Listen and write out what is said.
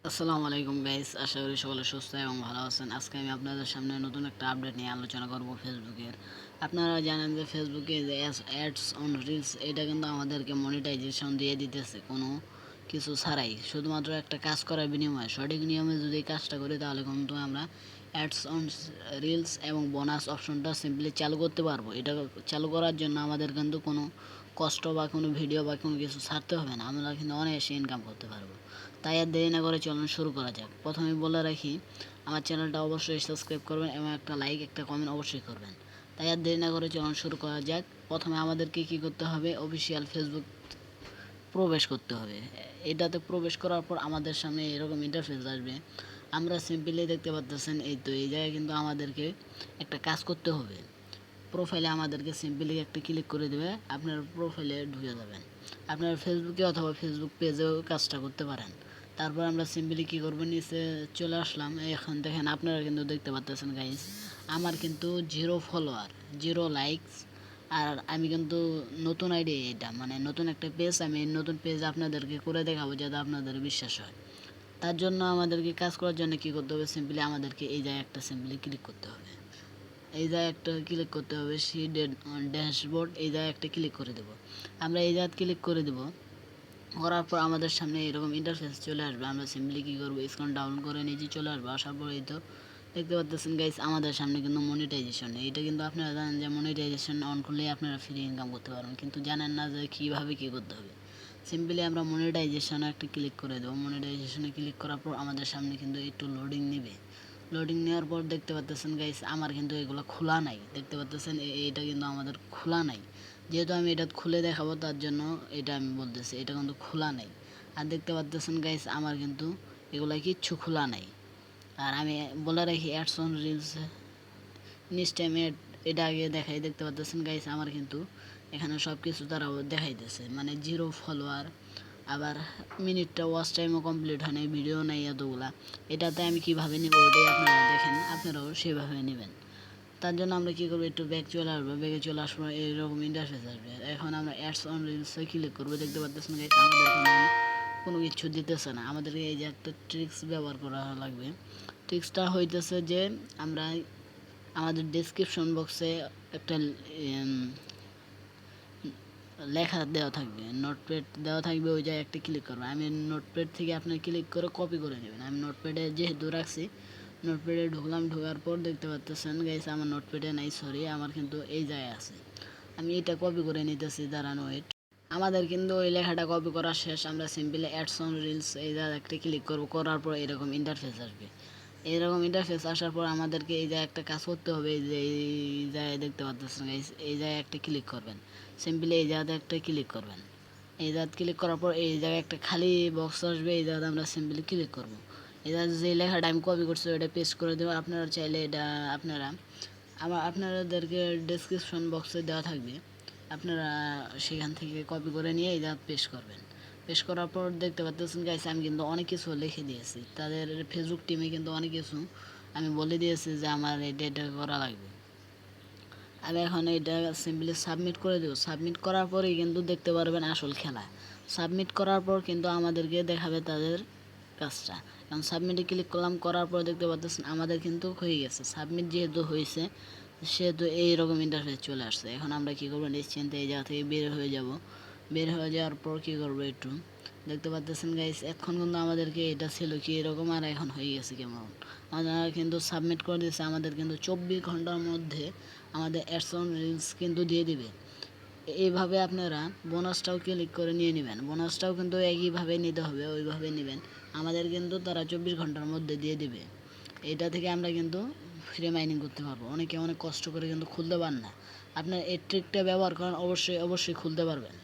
আসসালামু আলাইকুম গাইস, আশা করি সকলে সুস্থ এবং ভালো আছেন। আজকে আমি আপনাদের সামনে নতুন একটা আপডেট নিয়ে আলোচনা করব ফেসবুকের। আপনারা জানেন যে ফেসবুকে যে অ্যাডস অন রিলস এটা কিন্তু আমাদেরকে মনিটাইজেশন দিয়ে দিতেছে কোনো কিছু ছাড়াই, শুধুমাত্র একটা কাজ করার বিনিময়ে। সঠিক নিয়মে যদি এই কাজটা করি তাহলে কিন্তু আমরা অ্যাডস অন রিলস এবং বোনাস অপশনটা সিম্পলি চালু করতে পারবো। এটা চালু করার জন্য আমাদের কিন্তু কোনো কষ্ট বা কোনো ভিডিও বা কোনো কিছু ছাড়তে হবে না, আমরা কিন্তু অনায়াসে ইনকাম করতে পারবো। তাই আর দেরি না করে চলুন শুরু করা যাক। প্রথমে বলে রাখি, আমার চ্যানেলটা অবশ্যই সাবস্ক্রাইব করবেন এবং একটা লাইক একটা কমেন্ট অবশ্যই করবেন। তাই আর দেরি না করে চলুন শুরু করা যাক। প্রথমে আমাদেরকে কী করতে হবে, অফিসিয়াল ফেসবুক প্রবেশ করতে হবে। এটাতে প্রবেশ করার পর আমাদের সামনে এরকম ইন্টারফেস আসবে। আমরা সিম্পলি দেখতে পাচ্ছেন, এই তো এই জায়গায় কিন্তু আমাদেরকে একটা কাজ করতে হবে। প্রোফাইলে আমাদেরকে সিম্পলি একটা ক্লিক করে দেবে, আপনার প্রোফাইলে ঢুকে যাবেন। আপনার ফেসবুকে অথবা ফেসবুক পেজেও কাজটা করতে পারেন। তারপর আমরা সিম্পলি কী করবো, নিচে চলে আসলাম। এখন দেখেন, আপনারা কিন্তু দেখতে পাচ্ছেন গাইস, আমার কিন্তু 0 ফলোয়ার, 0 লাইকস। আর আমি কিন্তু নতুন আইডি, এটা মানে নতুন একটা পেজ, আমি নতুন পেজ আপনাদেরকে করে দেখাবো যাতে আপনাদের বিশ্বাস হয়। তার জন্য আমাদেরকে কাজ করার জন্য কী করতে হবে, সিম্পলি আমাদেরকে এই জায়গায় একটা সিম্পলি ক্লিক করতে হবে। এই জায়গায় একটা ক্লিক করতে হবে, ড্যাশবোর্ড, এই জায়গায় একটা ক্লিক করে দেবো। আমরা এই জায়গায় ক্লিক করে দেবো, করার পর আমাদের সামনে এরকম ইন্টারফেস চলে আসবে। আমরা সিম্পলি কী করবো, স্ক্রল ডাউন করে নিচে চলে আসবো। আসার পর এই তো দেখতে পাচ্ছেন গাইস, আমাদের সামনে কিন্তু মনিটাইজেশন। এইটা কিন্তু আপনারা জানেন যে মনিটাইজেশন অন করলেই আপনারা ফ্রি ইনকাম করতে পারবেন, কিন্তু জানেন না যে কীভাবে কী করতে হবে। সিম্পলি আমরা মনিটাইজেশনে একটা ক্লিক করে দেবো। মনিটাইজেশনে ক্লিক করার পর আমাদের সামনে কিন্তু একটু লোডিং নেবে। লোডিং নেওয়ার পর দেখতে পাচ্ছেন গাইস, আমার কিন্তু এগুলো খোলা নাই। দেখতে পাচ্ছেন এটা কিন্তু আমাদের খোলা নাই। যেহেতু আমি এটা খুলে দেখাবো তার জন্য এটা আমি বলতেছি, এটা কিন্তু খোলা নাই। আর দেখতে পাচ্ছেন গাইস, আমার কিন্তু এগুলো কিচ্ছু খোলা নাই। আর আমি বলে রাখি, ads on reels next time এটা আগে দেখাই। দেখতে পাচ্ছেন গাইস, আমার কিন্তু এখানে সব কিছু তারাও দেখাইতেছে, মানে 0 ফলোয়ার। আবার মিনিটটা ওয়াচ টাইমও কমপ্লিট হয় নাই, ভিডিও নাই এতগুলা। এটাতে আমি কীভাবে নেব ওটাই আপনারা দেখেন, আপনারাও সেভাবে নেবেন। তার জন্য আমরা কী করবো, একটু ব্যাক চলে আসবো। ব্যাগে চলে আসার পর এইরকম ইন্টারফেস আসবে। এখন আমরা অ্যাডস অন রিলসে ক্লিক করবো। দেখতে পাচ্ছেন গাইস, আমাদের কোনো কিছু দিতেছে না। আমাদেরকে এই যে একটা ট্রিক্স ব্যবহার করা লাগবে। ট্রিক্সটা হইতেছে যে আমরা আমাদের ডেসক্রিপশন বক্সে একটা লেখা দেওয়া থাকবে, নোটপ্যাড দেওয়া থাকবে, ওই জায়গায় একটা ক্লিক করবো। আমি নোটপ্যাড থেকে আপনার ক্লিক করে কপি করে নেবেন। আমি নোটপ্যাডে যেহেতু রাখছি, নোটপ্যাডে ঢুকলাম। ঢোকার পর দেখতে পাচ্ছেন গাইস, আমার নোটপ্যাডে নাই, সরি, আমার কিন্তু এই জায়গায় আছে। আমি এটা কপি করে নিতেছি, দাঁড়ান ওয়েট। আমাদের কিন্তু ওই লেখাটা কপি করা শেষ। আমরা সিম্পলি অ্যাডস অন রিলস এই জায়গায় একটা ক্লিক করবো। করার পর এরকম ইন্টারফেস আসবে। এরকম ইন্টারফেস আসার পর আমাদেরকে এই জায়গায় একটা কাজ করতে হবে। এই যে এই জায়গায় দেখতে পাচ্ছেন গাইস, এই জায়গায় একটা ক্লিক করবেন। সিম্পলি এই জায়গাতে একটা ক্লিক করবেন। এই জায়গাতে ক্লিক করার পর এই জায়গায় একটা খালি বক্স আসবে, এই জায়গাতে আমরা সিম্পলি ক্লিক করবো। এই জায়গায় যে লেখাটা আমি কপি করছি ওটা পেস্ট করে দেবো। আপনারা চাইলে এটা আপনাদেরকে ডেসক্রিপশন বক্সে দেওয়া থাকবে, আপনারা সেখান থেকে কপি করে নিয়ে এই জায়গায় পেস্ট করবেন। পেস্ট করার পর দেখতে পাচ্ছেন গাইস, আমি কিন্তু অনেক কিছু লিখে দিয়েছি। তাদের ফেসবুক টিমে কিন্তু অনেক কিছু আমি বলে দিয়েছি যে আমার এটা করা লাগবে। আমি এখন এটা সিম্পলি সাবমিট করে দেবো। সাবমিট করার পরেই কিন্তু দেখতে পারবেন আসল খেলা। সাবমিট করার পর কিন্তু আমাদেরকে দেখাবে তাদের কাজটা। এখন সাবমিটে ক্লিক করলাম। করার পর দেখতে পাচ্ছেন আমাদের কিন্তু হয়ে গেছে। সাবমিট যেহেতু হয়েছে সেহেতু এইরকম ইন্টারফেস চলে আসছে। এখন আমরা কী করবো, নিশ্চিন্তে এই জায়গা থেকে বের হয়ে যাব। বের হয়ে যাওয়ার পর কী করবো, একটু দেখতে পাচ্ছেন গাইস, এখন কিন্তু আমাদেরকে এটা ছিল কি এরকম, আর এখন হয়ে গেছে কেমন। আমরা কিন্তু সাবমিট করে দিয়েছে। আমাদের কিন্তু 24 ঘন্টার মধ্যে আমাদের অ্যাডস অন রিলস কিন্তু দিয়ে দিবে। এইভাবে আপনারা বোনাসটাও ক্লিক করে নিয়ে নেবেন। বোনাসটাও কিন্তু একইভাবে নিতে হবে, ওইভাবে নেবেন। আমাদের কিন্তু তারা 24 ঘন্টার মধ্যে দিয়ে দিবে। এটা থেকে আমরা কিন্তু ফ্রি মাইনিং করতে পারবো। অনেকে অনেক কষ্ট করে কিন্তু খুলতে পারেন না। আপনার এই ট্রিকটা ব্যবহার করেন, অবশ্যই খুলতে পারবেন।